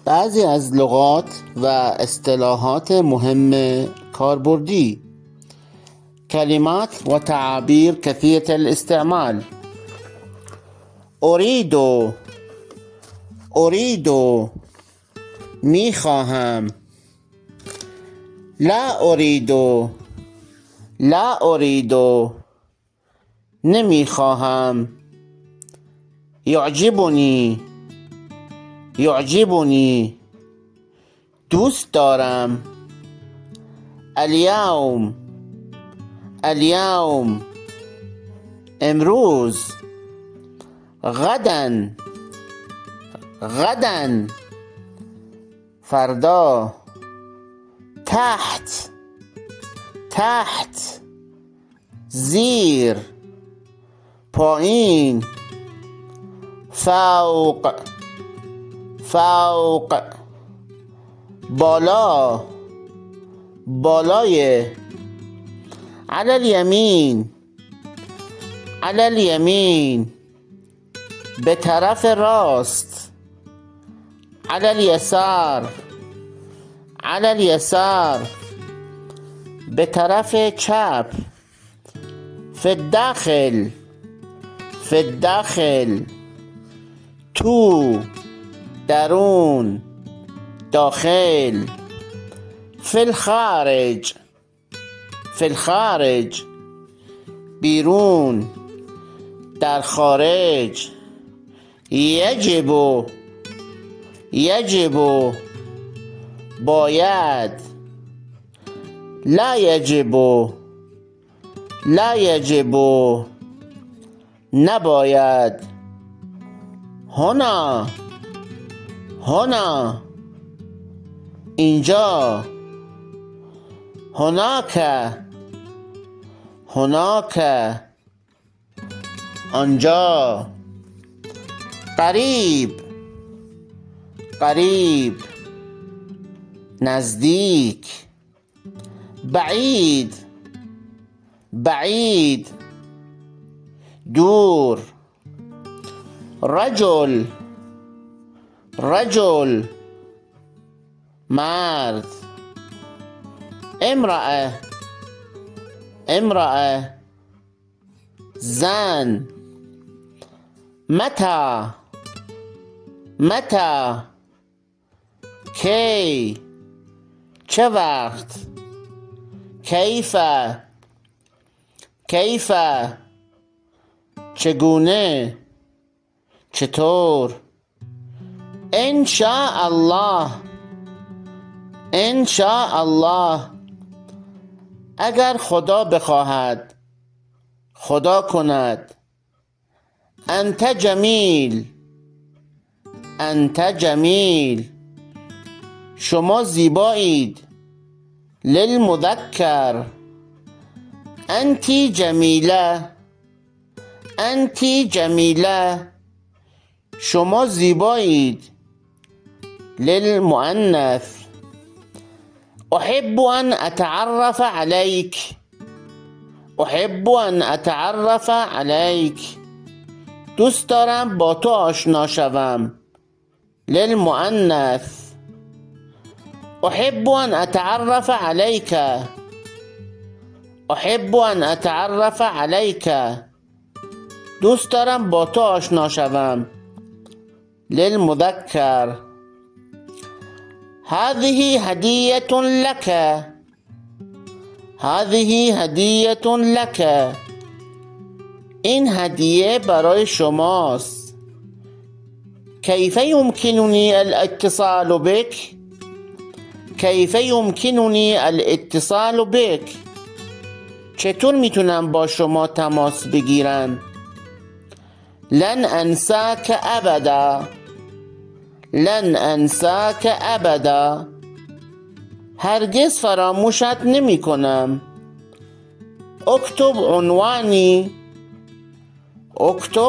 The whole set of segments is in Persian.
بعضی از لغات و اصطلاحات مهم کاربردی. كلمات وتعابير كثيرة الاستعمال. أريد میخواهم. لا أريد نمیخواهم. يعجبني دوست دارم. اليوم امروز. غدا فردا. تحت زیر. پایین. فوق بالای. على اليمين به طرف راست. على اليسار به طرف چپ. في الداخل تو. درون. داخل. في الخارج بیرون. در خارج. یجب باید. لا یجب نباید. هنا اینجا. هناك آنجا. قریب نزدیک. بعید دور. رجل مرد. امرأة زن. متى کی چه وقت. کیف چگونه چطور. ان شاء الله اگر خدا بخواهد، خدا کند. انت جمیل شما زیبایید. للمذکر انتی جمیله شما زیبایید. للمؤنث احب ان اتعرف عليك دوست دارم با تو آشنا شوم. للمؤنث احب ان اتعرف عليك دوست دارم با تو آشنا شوم. للمذکر هذه هدیة لك این هدیه برای شماست. کیف یمکننی الاتصال بک چطور میتونم با شما تماس بگیرم؟ لن انساک ابدا هرگز فراموشت نمی کنم. اکتب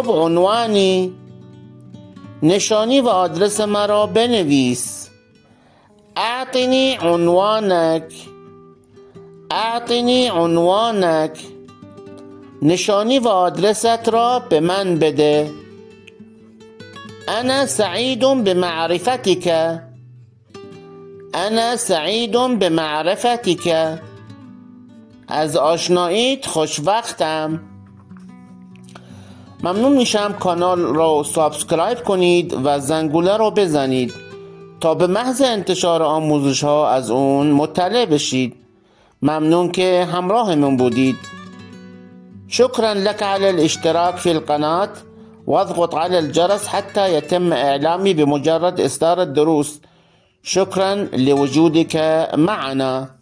عنوانی نشانی و آدرس مرا بنویس. اعطنی عنوانک نشانی و آدرست را به من بده. انا سعید بمعرفتك أنا سعيد بمعرفتك. از آشناییت خوشوقتم. ممنون میشم کانال رو سابسکرایب کنید و زنگوله رو بزنید تا به محض انتشار آموزش ها از اون مطلع بشید. ممنون که همراهمون بودید. شكرا لك على الاشتراك في القناة واضغط على الجرس حتى يتم إعلامي بمجرد إصدار الدروس. شكرا لوجودك معنا.